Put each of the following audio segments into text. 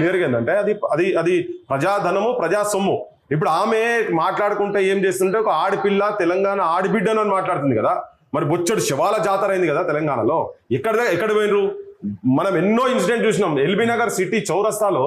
క్లియర్గా ఏంటంటే అది అది అది ప్రజాధనము ప్రజా సొమ్ము. ఇప్పుడు ఆమె మాట్లాడుకుంటే ఏం చేస్తుంటే ఒక ఆడపిల్ల తెలంగాణ ఆడబిడ్డను అని మాట్లాడుతుంది కదా. మరి బొచ్చడు శివాల జాతర అయింది కదా తెలంగాణలో. ఎక్కడ పోయినరు? మనం ఎన్నో ఇన్సిడెంట్ చూసినాం. ఎల్బీ నగర్ సిటీ చౌరస్తాలో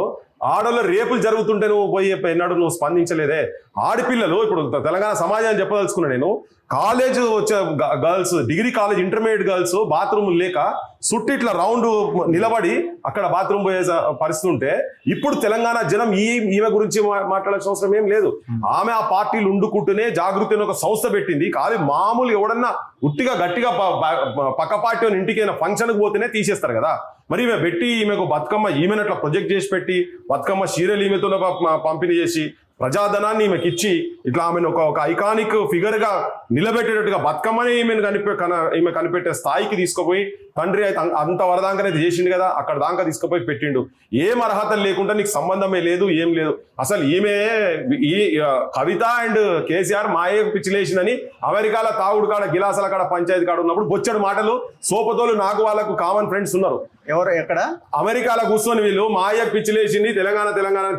ఆడోళ్ళ రేపులు జరుగుతుంటే నువ్వు పోయి ఎన్నాడు నువ్వు స్పందించలేదే. ఆడపిల్లలు ఇప్పుడు తెలంగాణ సమాజాన్ని చెప్పదలుచుకున్నా నేను. కాలేజ్ వచ్చే girls, degree college intermediate girls bathroom లేక సుట్టి ఇట్లా రౌండ్ నిలబడి అక్కడ బాత్రూమ్ పోయే పరిస్థితి ఉంటే ఇప్పుడు తెలంగాణ జనం ఈమె గురించి మాట్లాడాల్సిన అవసరం ఏం లేదు. ఆమె ఆ పార్టీలు ఉండుకుంటూనే జాగృతి అని ఒక సంస్థ పెట్టింది. కానీ మామూలు ఎవడన్నా ఉట్టిగా గట్టిగా పక్క పార్టీ ఇంటికైనా ఫంక్షన్కి పోతేనే తీసేస్తారు కదా. మరి ఈమె పెట్టి ఈమెకు బతుకమ్మ ఈమెను అట్లా ప్రొజెక్ట్ చేసి పెట్టి బతుకమ్మ చీరలు ఈమెతో పంపిణీ చేసి ప్రజాధనాన్ని ఈమెకి ఇచ్చి ఇట్లా ఆమెను ఒక ఐకానిక్ ఫిగర్ గా నిలబెట్టేటట్టుగా బతుకమ్మని ఈమె కనిపెట్టే స్థాయికి తీసుకుపోయి తండ్రి అయితే అంత వరదాంకనే చేసిండు కదా, అక్కడ దాకా తీసుకుపోయి పెట్టిండు. ఏం అర్హత లేకుండా నీకు సంబంధమే లేదు, ఏం లేదు. అసలు ఈమె ఈ కవిత అండ్ కేసీఆర్ మాయే పిచ్చిలేసిందని అమెరికాలో తాగుడు కాడ గిలాసాల కాడ పంచాయతీ కాడ ఉన్నప్పుడు బొచ్చడు మాటలు సోపతోలు నాకు వాళ్ళకు కామన్ ఫ్రెండ్స్ ఉన్నారు. ఎవరు ఎక్కడ? అమెరికాలో కూర్చొని వీళ్ళు మాయ పిచ్చిలేసింది తెలంగాణ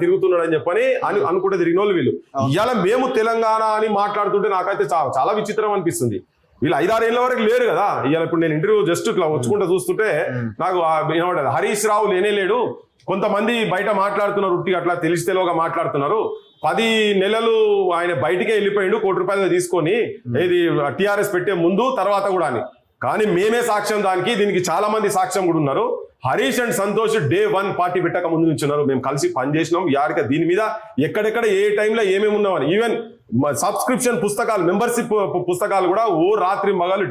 తిరుగుతున్నాడు అని చెప్పని అనుకుంటే తిరిగిన వాళ్ళు వీళ్ళు. ఇవాళ మేము తెలంగాణ అని మాట్లాడుతుంటే నాకైతే చాలా విచిత్రం అనిపిస్తుంది. వీళ్ళు 5-6 ఏళ్ళ వరకు లేరు కదా. ఇవాళ ఇప్పుడు నేను ఇంటర్వ్యూ జస్ట్ ఇట్లా వచ్చుకుంటా చూస్తుంటే నాకు ఏమంటారు, హరీష్ రావు లేడు. కొంతమంది బయట మాట్లాడుతున్నారు, ఉట్టిగా అట్లా తెలివిగా మాట్లాడుతున్నారు. 10 నెలలు ఆయన బయటికే వెళ్ళిపోయిండు ₹1 కోటి తీసుకొని, ఇది టీఆర్ఎస్ పెట్టే ముందు తర్వాత కూడా అని. కానీ మేమే సాక్ష్యం దీనికి చాలా మంది సాక్ష్యం కూడా ఉన్నారు. Harish and Santosh day 1 party పెట్టక ముందు నుంచి ఉన్నారు. మేము కలిసి పనిచేసినాం. యారిక దీని మీద ఎక్కడెక్కడ ఏ టైంలో ఏమేమి ఉన్నామని ఈవెన్ సబ్స్క్రిప్షన్ పుస్తకాలు, మెంబర్షిప్ పుస్తకాలు కూడా ఓ రాత్రి మగాలు